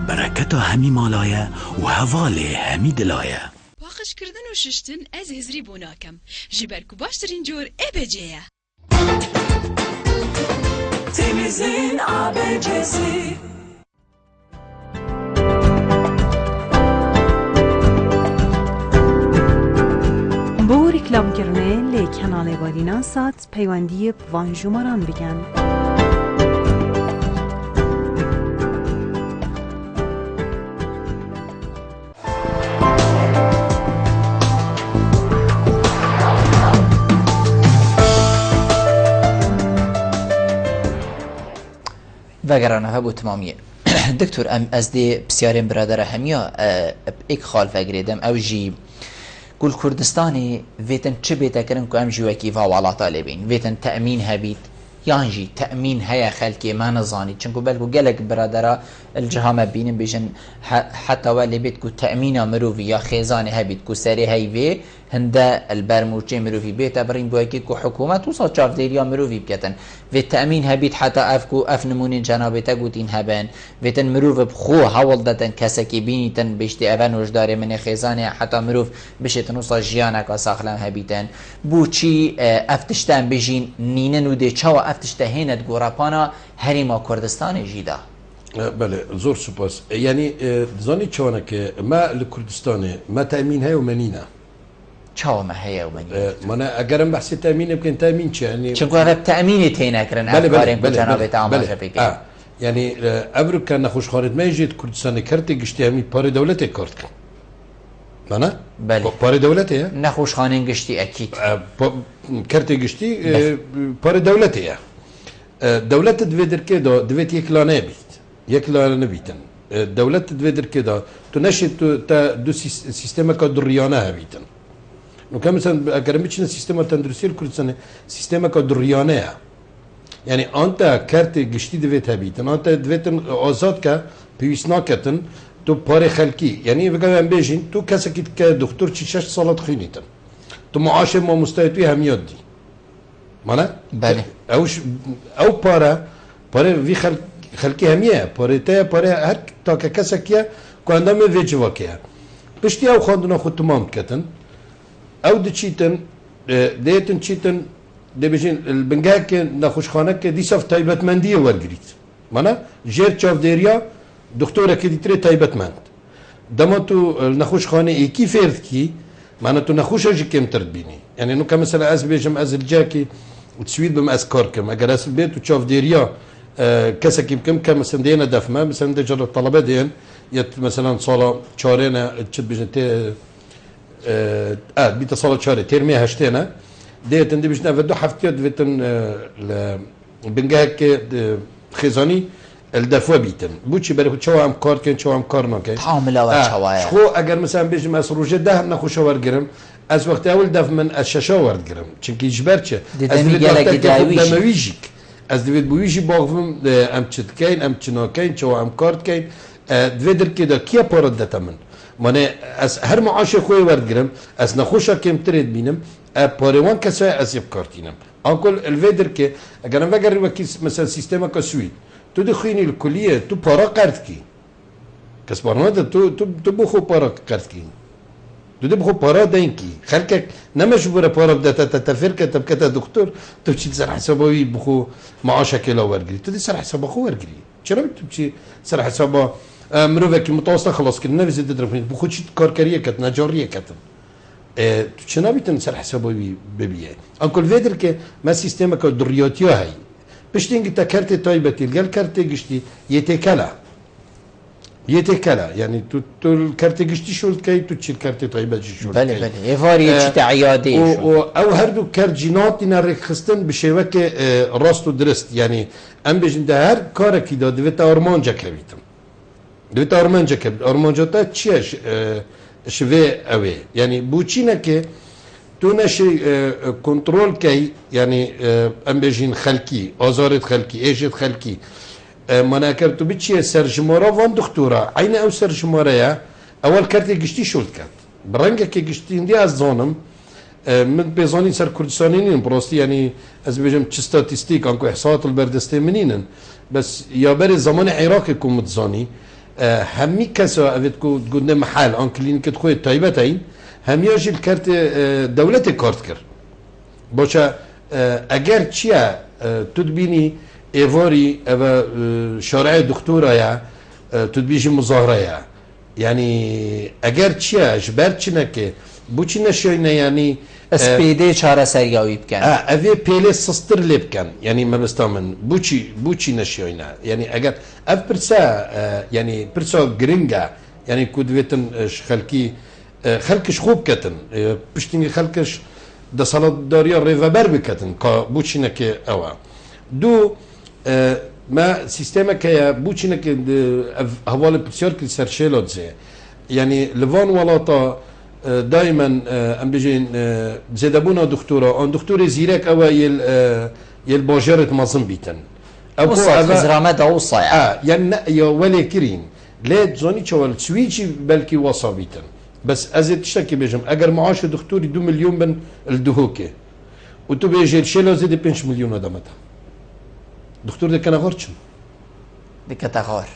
برکت همی مالایه و هواله همی دلایه باقش کردن و ششتن از هزری بوناکم جبرکو باشترین جور ابجیه temizliğin ABC'si تلفونکردنê lê Kenalê Badînan Sat peywendiyê bi van jûmaran bikin. وگرانه هبو تمامیه دکتور ام از دی بسیارین برادر همیا ایک خال فگریدم او جی گل کردستانی ویتن چه بیتا کرن که ام جی وکی فاوالا طالبین ویتن تأمین هبید یان جی تأمین هیا خلکی ما نزانی چنکو بلکو گلک برادرها الجهام بینن بیشن حتی ولی بیت کو تأمین مروفی یا خیزان هبید کو سری هیوی هنده البرموچه مروفی بیتا برین بوکی کو حکومت و صد چاف دیریا مروفی بکتن و تأمین هبید حتی اف نمونین جنابتا گوتین هبن ویتن مروف بخو حول دادن کسکی بینیتن بشتی اون وجدار من خیزانه حتی مروف بشتن وصا جیانک ساخلم هبیتن بو چی افتشتن بجین نینن و دی چاو افتشته هیند گوراپانا هریما کردستان جیدا بله زور سپاس یعنی زانی چوانه که ما لکردستانه ما تأمین های و منینه چاو ما هي ومنينه ما اگرم بحث تأمين يمكن تأمين چه يعني چون قرب تأمين تينا كرن افكارين بجناب تعامل شفيك يعني ابرو كان نخوش خارج ما يجي كردستان كرت گشتي همي پار دولت كارت مانا بله پار دولت يا نخوش خانين گشتي اكيد كرت گشتي پار دولت يا دولت دويدر كده دويت يكلانه بيت يكلانه بيتن دولت دويدر كده تنشط دو سيستم كدريانه بيتن وكان مثلا اكاديميتشن سيستم تندرسي الكردستان سيستم كدريانه يعني انت كارت گشتي دويت هبيتن انت دويت آزاد كا بيسناكتن تو بار خلقي يعني بقى بيجين تو كسكيت كدكتور شي 6 سالات خينيتن تو معاش ما مستوي هم يدي مانا بله او بارا في خلقي هميه بارتا بارا هر تا كسكيا كاندام فيجواكيا بشتي او خاندنا خود تمام كتن او دچیتن دیتن چیتن دبیجین البنگاک نخوشخانه که دیساف تایبتمندی ورگرید مانا جر چاف دیریا دکتوره که دیتره تایبتمند دما تو نخوشخانه ایکی فرد کی مانا تو نخوشه جی کم ترد بینی یعنی نو که مثلا از بیجم از الجاکی تسوید بم از کار کم اگر از بیت و چاف دیریا کسی کم کم مثلا دینا دفمه مثلا دیجر طلبه دین یت مثلا صاله چارینه چت بیجن بيتا صالة شاري ترمي هشتينا ديت اندي بيش نفدو حفتيات فيتن بنجاك خزاني الدفوا بيتن بوشي بريخو تشوا ام كار كين تشوا ام كار ناكي تعامل و تشوايا شخو اگر مثلا بيجي مس روجه ده نخو شاور گرم از وقت اول دف من از ششاور گرم چونكي جبرچه از دمويجيك از دويد بويجي باغفم ام چتكين ام چناكين تشوا ام كارت كين دويدر كده كيا پارد دتمن مانه از هر معاش خوی ورد گرم از نخوشا کم ترید بینم پاروان کسای از یب کارتینم آنکل الویدر که اگر هم وگر وکی مثلا سیستم که سوید تو دخوینی الکلیه تو پارا قرد کی کس بارنامه تو بخو پارا قرد کی تو بخو پارا دین کی خلکک نمجبور پارا بدتا تتفر که تب کتا دکتر تو چی سر حساباوی بخو معاشا کلا ورگری تو دی سر حسابا خو ورگری چرا تو چی سر حسابا مروفك متوسطة خلاص كنا نفس الدرجة بخوش كاركرية كت نجارية كت تو شنا بيتن سر حسابه ببيه أنكل فيدر كه ما سيستم كدرياتيا هاي بشتين كتا كارت طيبة تلقى كارت جشتي يتكلا يعني تو الكارت جشتي شو الكاي تو تشيل كارت طيبة شو بله بله يفاري شتى عيادي أو هردو كارجينات نرخ خستن بشوك راستو درست يعني أم بيجن ده هر كارك ده دويت أرمانجا كبيتم دویت آرمانجا کرد آرمانجا تا چیه شوه اوه یعنی بوچینه که تو نشی کنترل کی یعنی ام بجین خلکی آزارت خلکی ایجت خلکی منع کرد تو بچیه سرجمارا وان دکتورا عین او سرجمارا یا اول کارتی گشتی شولد کرد برنگه که گشتی اندی از زانم من بزانی سر کردستانینین براستی یعنی از بجم چه ستاتیستیک انکو احصاءات البردسته منینن بس یا بر زمان عراق کم متزانی همي كسا أبدكو قلنا محل عن كلينيك خوي تايبتين هم يجي الكارت دولة كارت كر باشا اگر چيا تدبيني ايفاري او شارع دكتورة يا تدبيجي مظاهرة يا يعني اگر چيا جبر چنكي بوچی نشوینه یعنی اسپیده چاره سریعی بکن اوی پیله سستر لب کن یعنی مبستا من بوچی نشوینه یعنی اگر اف پرسا یعنی پرسا گرینگه یعنی کدویتن خلکش خوب کتن پشتینی خلکش ده صلاة داریا ریوبر بکتن که بوچی نکه اوه دو ما سیستم که بوچی نکه حوال بسیار که سرشیلات زی یعنی لوان ولاتا دائما ام بيجين زيدبونا دكتوره ان دكتور زيرك او يل باجرت مازن بيتن او زرامه او صايع يعني يا ولي كرين لا تزوني تشول سويتشي بلكي وصا بيتن بس ازيد تشتكي بيجم اگر معاش دكتوري 2 مليون بن الدهوكي وتو بيجي شيلو زيد 5 مليون ودمتها دكتور ده كان غرشن دكتغار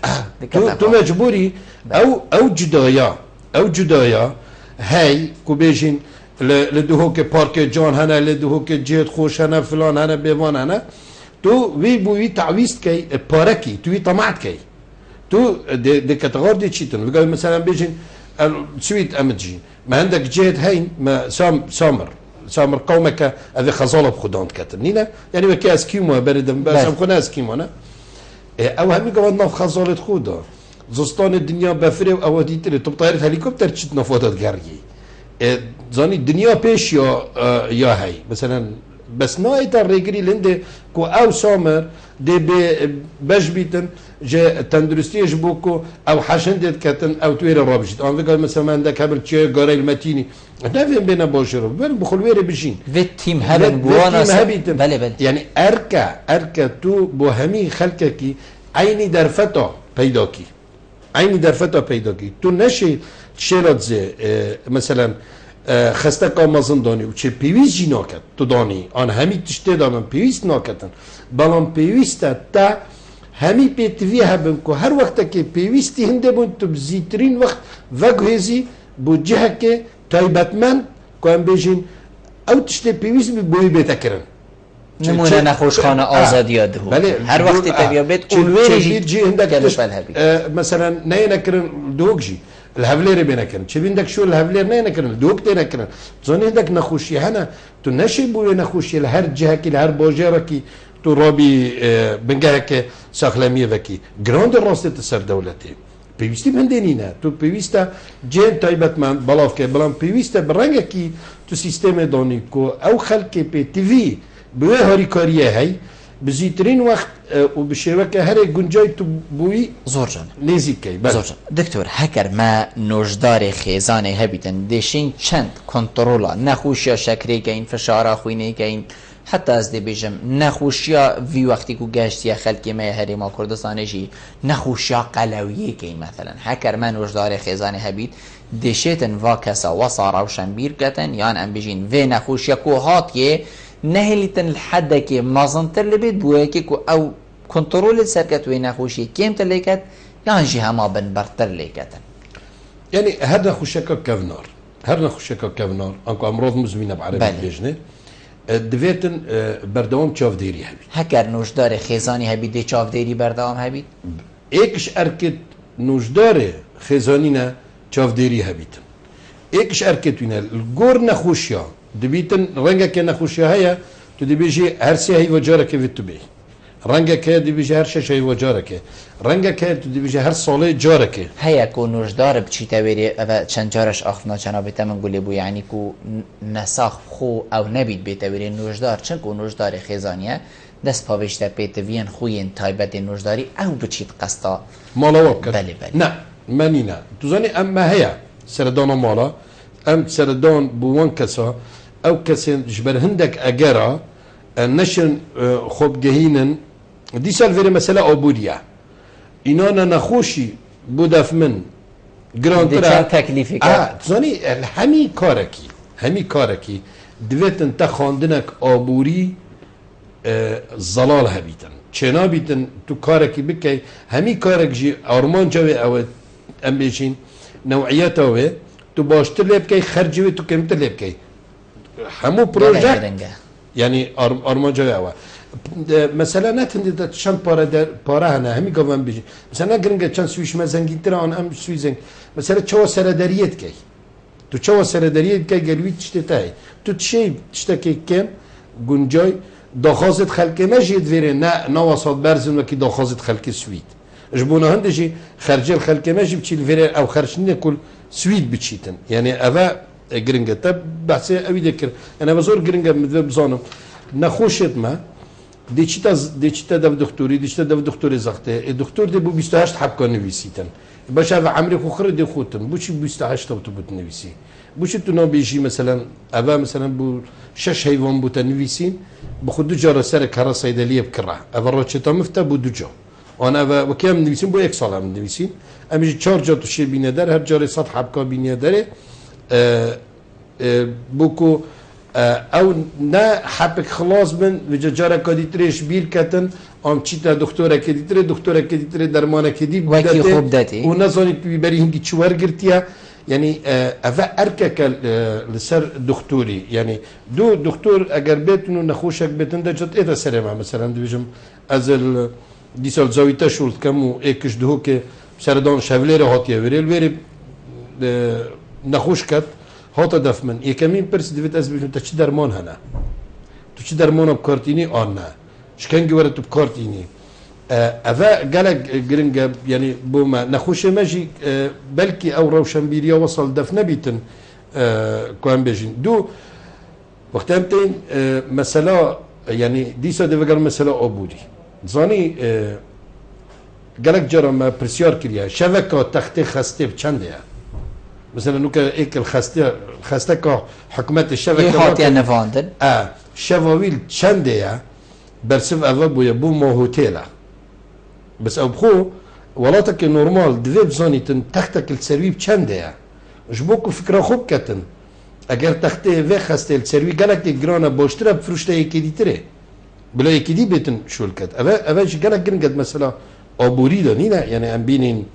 تو مجبوري او جدايا هاي كوبيجين لدهوك بارك جون هنا لدهوك جيت خوش هنا فلان هنا بيوان هنا تو وي بوي تعويست كي باركي تو طمعت كي تو دي كاتيجوري دي تشيتن بقول مثلا بيجين سويت امجين ما عندك جيت هاي ما سامر قومك هذه خزاله بخدان كاتنينا يعني ما كاس كيمو برد بس خنا اسكيمو انا او همي قواد ناف خزاله خودا زستان الدنيا بفري او ديتري طب طياره هليكوبتر تشت نفوتات غارجي زاني الدنيا بيش يا هاي مثلا بس نايت الرجري لند كو او سامر دي باش بيتن جا تندرستي جبوكو او حشندت كتن او توير رابجت انا قال مثلا عندك قبل تشي غاري المتيني نافين بينا بوشرو بخلوير بشين في تيم هبن بوانا بله يعني اركا تو بوهمي خلقكي عيني درفتو پیداكي عيني درفتها پیداكي تو نشي شيرات زي مثلا خسته قامزن داني وچه پیویز جی ناکد تو دانی آن همی تشته دامن پیویز ناکدن بلان پیویسته تا همی پیتوی هبن که هر وقت که پیویستی هنده بون تو بزیترین وقت وگوهزی بو جهه که تایبتمند که هم بیجین او تشته پیویز بوی بیتا کرن نمونه نخوشخانه آزادی ها دهو هر وقتی تبیا بیت اولویری جی هندک مثلا نه نکرن دوگ جی الهفلير بينكرن شو بيندك شو الهفلير نه نكرن دوك تنكرن زوني عندك نخوشي هنا تو نشي بو نخوشي لهر جهه كي لهر بوجركي تو ربي بنجهك ساخلاميه وكي جراند راست تسر دولتي بيوستي بندينينا تو بيوستا جين تايبت من بلاف كي بلان بيوستا برنگكي تو سيستم دونيكو او خلق بي تي في بو هاري كاريه هي بزيترين وقت وبشبكه هر گنجای تو بوی زورجان نزیکی زورجان دکتر هکر ما نوشدار خیزانه هبیتن دشین چند کنترولا نخوشیا شکری گین فشارا خوینه گین حتی از دی بیجم نخوشیا وی وقتی کو گشتی خلکی ما هری ما کردستانه جی نخوشیا قلویه گین مثلا هکر ما نوشدار خیزانه هبیت دشیتن واکسا وصارا و شنبیر کتن یان ام بیجین و نخوشیا کو هاتیه نهلیتن الحد که مازنتر لبید بوه که او کنترول سرکت و نخوشی کم تلیکت یان جی هما برتر لیکتن يعني هر نخوشكا كافنار انكو امراض مزمنه بعربي بيجنه دویتن بردوام چاف دیری هبید هکر نوشدار خیزانی هبید دی چاف دیری بردوام هبید ایکش ارکت نوشدار خیزانی نه چاف دیری هبید ایکش ارکت وینه الگور نخوشیا دبیتن رنگه که نخوشیا هیا تو دبیجی هر سی هی وجاره که ویتو بی رنگه که دبیجی هر شش هی وجاره که رنگه که تو دبیجی هر ساله جاره که هیا کو نوشدار بچی تاویری و چند جارش آخفنا چنا بیتا من گولی بو یعنی کو نساخ خو او نبید بیتا ویری نوشدار چون کو نوشدار خیزانیه دست پاوشته پیت وین خوین تایبت نوشداری او بچیت قسطا مالا وکر بله نه منی نه تو زنی اما هیا سردان مالا ام سردان بوان کسا او کسی جبر هندک اگرا نشن خوب گهینن دی سال ویره مثلا عبودیه اینا نخوشی بودف من دیگر تکلیفی کرد زنی همی کارکی دویتن تا خواندنک آبوری زلال هبیتن چنا بیتن تو کارکی بکی همی کارک جی آرمان جوی او ام بیشین نوعیت اوه تو باشتر لیب کی خرجوی تو کمتر لیب کی همو پروژه یعنی آرمان جوی اوه مثلا نتندی دا چند پاره هنه همی گوان بیجی مثلا گرنگه چند سویش مزنگی تر آن هم سوی زنگ مثلا چوا سرداریت کی تو چه سردریه که گلوی تشته تای تو چه تشته که کم گنجای داخازت خلقه نجید ویره نه وسط برزن وکی داخازت خلقه سوید جبونه هندجی خرجل خلقه نجیب چیل ویره او خرجنی کل سوید بچیتن یعنی اوه گرنگه تا بحثه اوی دکر انا بزور گرنگه مدوه بزانم نخوشت ما دیچتا دو دکتوری دیچتا دو دکتوری زخته دکتور دی بو 28 حبکا نویسیتن باش اوه عمری خوخره دی خوتن بو چی 28 تو بود نویسی بو چی تو نابیجی مثلا اوه مثلا بو 6 حیوان بو تنویسین بخود دو جا سر کارا صیدلیه بکره اوه را چتا مفته بو دو جا آن اوه وکی هم نویسین بو 1 سال هم نویسین امیجی 4 جا تو شی بینه در هر جاری 100 حبکا بینه داره بوكو او نا حبك خلاص من وججارة كديتريش بير كتن ام تشيتا دكتورة كديتري درمانة كديت وكي خوب داتي ونظري بيبري هنجي تشوار قرتيا يعني افا اركك لسر دكتوري يعني دو دكتور اگر بيتنو نخوشك بيتن دا جت ايتا سرما مثلا ديجم ازل ديسال زاويتا شولت كمو ايكش دهو كي سردان شفلير هاتيا وريل ويري نخوش كت هاتا دف من يكمين برس دفت از بيجن تا چي درمان هنا تو چي درمان بكارتيني آن نه شكنگي ورد تو بكارتيني افا قالك گرنگا يعني بوما نخوش ماجي بلكي او روشنبيريا وصل دف نبيتن كوان بيجن دو وقت امتين مسألة يعني ديسا دفقر مسألة أبودي زاني قالك جرى ما برسيار كريا شبكة تختي خستي بچنده مثلا نوكا ايك الخسته كا حكومة الشبكة هاتي نفاندن شفاويل چنده برسف اوه بويا بو ما هوتيلا بس او بخو ولاتك نورمال دوی بزاني تن تختك السروي بچنده جبوكو فكرة خوب كتن اگر تخته و خسته السروي گلك گرانا باشتره بفروشته يكي دي تره بلا يكي دي بيتن شول كت اوه جي گلك گرنگد مثلا آبوري دا نينا يعني ام بينين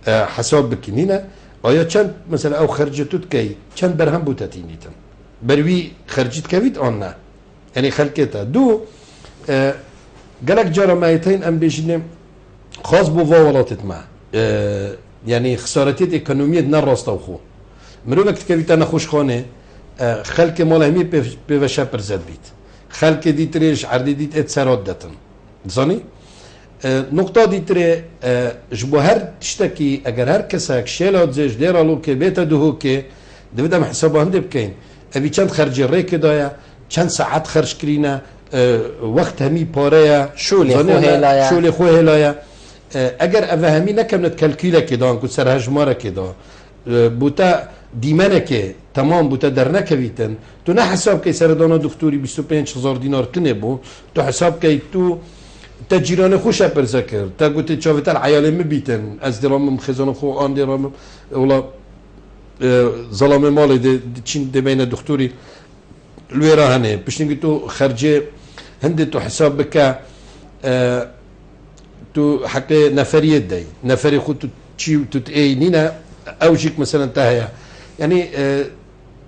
حساب بكنينا آیا چند مثلا او خرجتوت کی چند برهم بوتاتینیتن بروی خرجت کوید آن نه یعنی خلقتا دو گلک جارا مایتین ام بیشنم خاص بو ولاتت ما يعني خسارتيت ايكونوميه نراستا خو مرو وقت كبيتا نخوش خانه خلق مالهمي بوشا برزد بيت خلق ديتريش عردي ديت ات سرات دتن زاني نقطه ديتري جبو هر تشتكي اگر هر كساك شيلات زيش ديرالو كي بيتا دوهو كي دفدم حسابه هندي بكين ابي چند خرج ريك دايا چند ساعت خرج كرينا وقت همي باريا شولي خو هلايا اگر افهمي نكمنت كالكيلا كده انكو سر هجماره كده بوتا ديمانه كي تمام بوتا در نكويتن تو نه حساب كي سردانا دكتوري 25000 دينار تنبو تو حساب كي تو تجيران خوش برذكر تا قلت تشوفت العيال مبيتن از درام خزانه خو ان درام ولا ظلام مال دي تشين دي بين دكتوري الويرا هنا باش نقولوا خرجه هندي تو حساب بك تو حكي نفريه دي نفري خو تشي تاي نينا اوجيك مثلا تاهيا يعني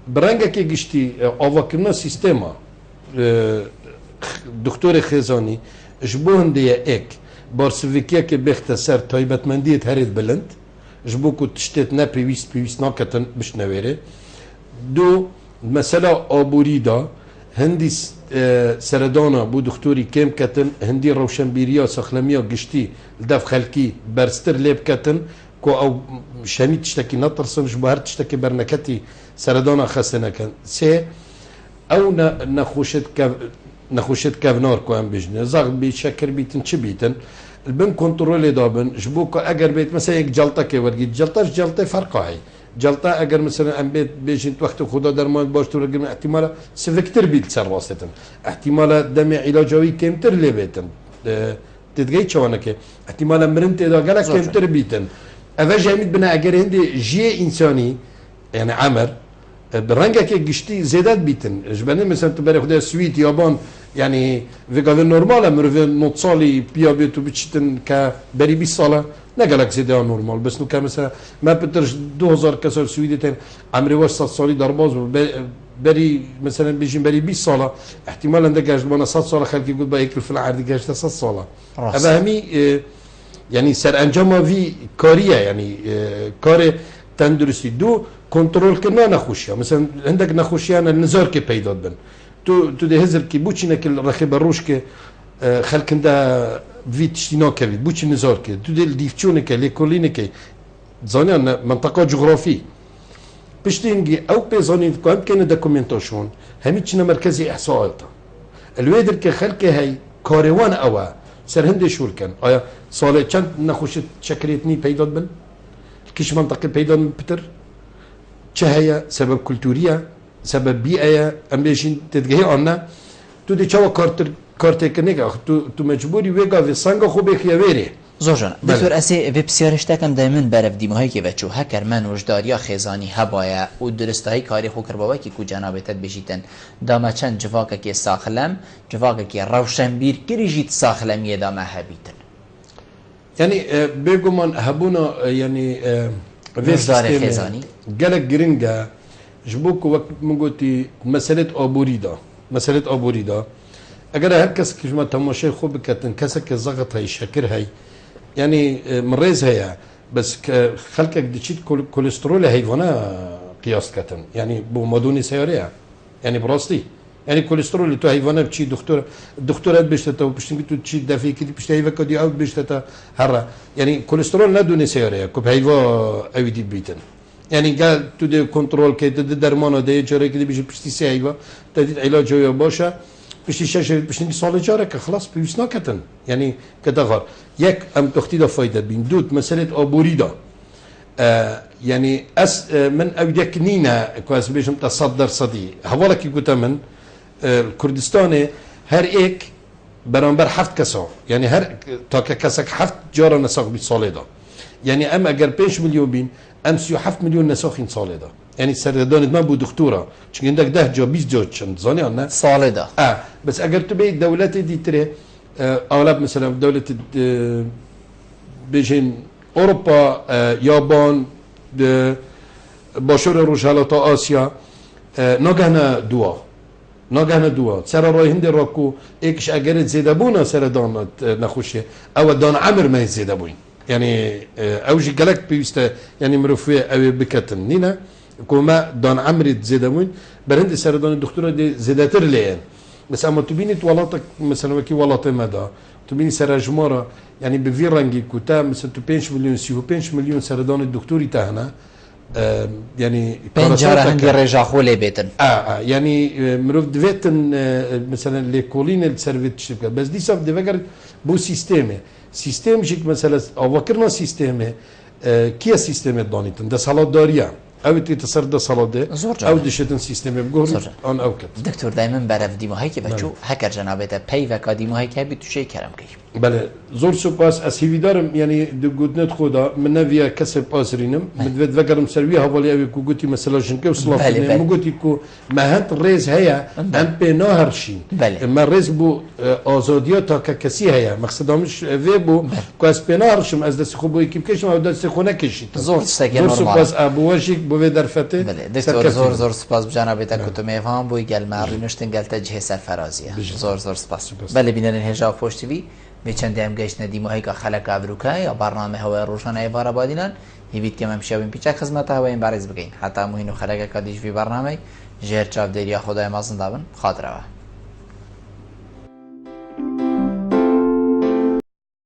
برانجا كي قشتي اوفكنا سيستما دكتور خزاني جبوهن دي ايك بارسوفيكيا كي بيختصر طيبت مندية هريد بلند جبوكو تشتت نا بيويس ناكتن باش نويري دو مسألة ابوريدا هندي سردانا بو دكتوري كيم كتن هندي روشنبيريا سخلميا قشتي لدف خلقي برستر ليب كتن كو او شامي تشتكي نطرسن جبوهر تشتكي برنكتي سردانا خسنا كان سي او نخوشت كافنار كو ام بجنه زغ بيشكر بيتن چه بيتن البن كنترول دابن جبوكو اگر بيت مثلا يك جلطه كي ورغي جلطه فرقه هي جلطه اگر مثلا ام بيت بيجن وقت خدا درمان باش تو رقم احتمال سفكتر بيت سر راستن احتمال دم علاجوي كمتر لبيتن تدغي چوانك احتمال مرنت اذا قال كمتر بيتن اوا جامد بنا اگر هندي جي انساني يعني عمر برنگه که گشتی زیادت بیتن جبنه مثلا تو برای خدا سویت یابان يعني في قال نورمال مرة نوت صالي بيا بيتو بتشتن ك بري 20 سالة نقلك زيادة نورمال بس نو كمثلا ما بترش 2000 كسر سويدتين عمري واش 6 سالي درباز بري مثلا بيجي بري 20 سالة احتمال عندك اجبنا 6 سالة خلك يقول بقى يكل في العرض جاش 6 سالة هذا همي يعني سر انجام في كاريه يعني كار تندرسي دو كنترول كنا نخوشيا مثلا عندك نخوشيا النزار كي بيدات بن تو ده هزر كي بوشينا كل رخيب الروش كي خلك ده فيت شتينا كبي بوشي نزار كي تو ده الديفتشون كي ليكولين كي زانيا منطقة جغرافي بشتينجي او بيزاني كان كان دوكيومنتاشون هميتشنا مركزي احصاءات الويدر كي خلك هي كاروان اوا سر هندي شور كان ايا صالح چند نخوش شكريتني بيدات بن كيش منطقة بيدات بتر چه هي سبب كولتوريا سبب بيئة ام بيشين تدغي عنا تو دي چاوا كارتر كنيگا تو مجبوري ويگا في سانگا خوبه خيويري زوجان دكتور اسي في بسيارشتكم دائما برف ديمهاي كي بچو هكر من وجداريا خيزاني هبايا و درستاي كاري خو كرباوا كي کو جنابتت بشيتن داما چند جواكا كي ساخلم جواكا كي روشنبير كريجيت ساخلم يداما هبيتن يعني بيگومان هبونا يعني وجدار خيزاني قالك جرينجا جبوك وقت مقولتي مسألة أبوريدا اگر هر کس که شما تماشای خوب بکتن کسی که ضغط های شکر های يعني مريز هي بس خلقك دشيت كوليسترول حيوانه قياس كتن يعني بمدوني سياريه يعني براستي يعني كوليسترول تو حيوانه بشي دكتوره بيشتا وبشتي تو تشي دافي كدي بشتي هيفا كدي او بيشتا هرا يعني كوليسترول لا دوني سياريه كوب هيفا او دي بيتن يعني قال تو دي كنترول كي درمانه دي جري كدي بيجي بشتي سيفا تدي علاج يا باشا بشتي شاشه بشتي صال جارك خلاص بيسنا كتن يعني كدغر يك ام تختي فايده بين دوت مساله ابوريدا يعني من اودك نينا كواس بيجم تصدر صدي هولك قلت من الكردستان هر ايك برانبر حفت كسو يعني هر تاك كسك حفت جارة نساق بالصالة يعني اما اگر 5 مليون بين امس 7 مليون نساخين صالة يعني سردان ما بو دكتورة چون عندك 10 جا 20 جا چند زاني انا صالة بس اگر تبي دولات دي تري اغلب مثلا دولة بيجين اوروبا يابان باشور روجالات آسیا ناگهنا دوا سر راه هند راکو ایکش اگر زیده بونا سر دان نخوشه او دان عمر ما زیده بوین يعني اوجي قالك بيست يعني مروفيه او بكتن نينا كوما دان عمر زيده بوين برند سر دان الدكتوره دي زيدتر لين بس اما تبيني ولاتك مثلا وكي ولات مدى تبيني سر جماره يعني بفيرانجي كوتا مثلا 5 مليون سيو 5 مليون سردان الدكتوري تاعنا يعني بنجارة هندي رجع خولي بيتن يعني مروف دفيتن مثلا لي كولين السيرفيت شركه بس دي صف دفكر بو سيستم جيك مثلا او فكرنا سيستم كيا سيستم دونيتن ده صالات داريا او تصير ده صالات ده او دشتن سيستم بقول ان اوكت دكتور دائما بعرف دي ما هيك بچو هكر جنابته پي وكا دي ما هيك بتو شي كرم كي بله زور سپاس از هیویدارم یعنی دو گودنت خدا من نویا کسب آسرینم مدود وگرم سروی حوالی اوی کو گوتی مثلا شنکه و صلاح مو گوتی کو مهند ریز هیا ام به نهرشین ما ریز بو آزادیا تا کسی هیا مقصدامش وی بو کو از به نهرشم از دست خوب یکی کشم او دست خونه کشید زور سگه نورمال زور سپاس ابواجیک بو درفته بله دکتر زور سپاس بجناب تکوت میفهم بو گل مارینشتن گل تجه سرفرازیه زور سپاس بله بینن هجا پشت وی میچند هم گشت ندیم و هیکا خلق ابروکای یا برنامه هوای روشنه ایوارا بادینان هیوید که ممشیابین پیچک خدمت هوایم بارز بگین حتی موهینو خلق کدیش وی برنامه جهر چاف دیریا خدای مازن دابن خاطره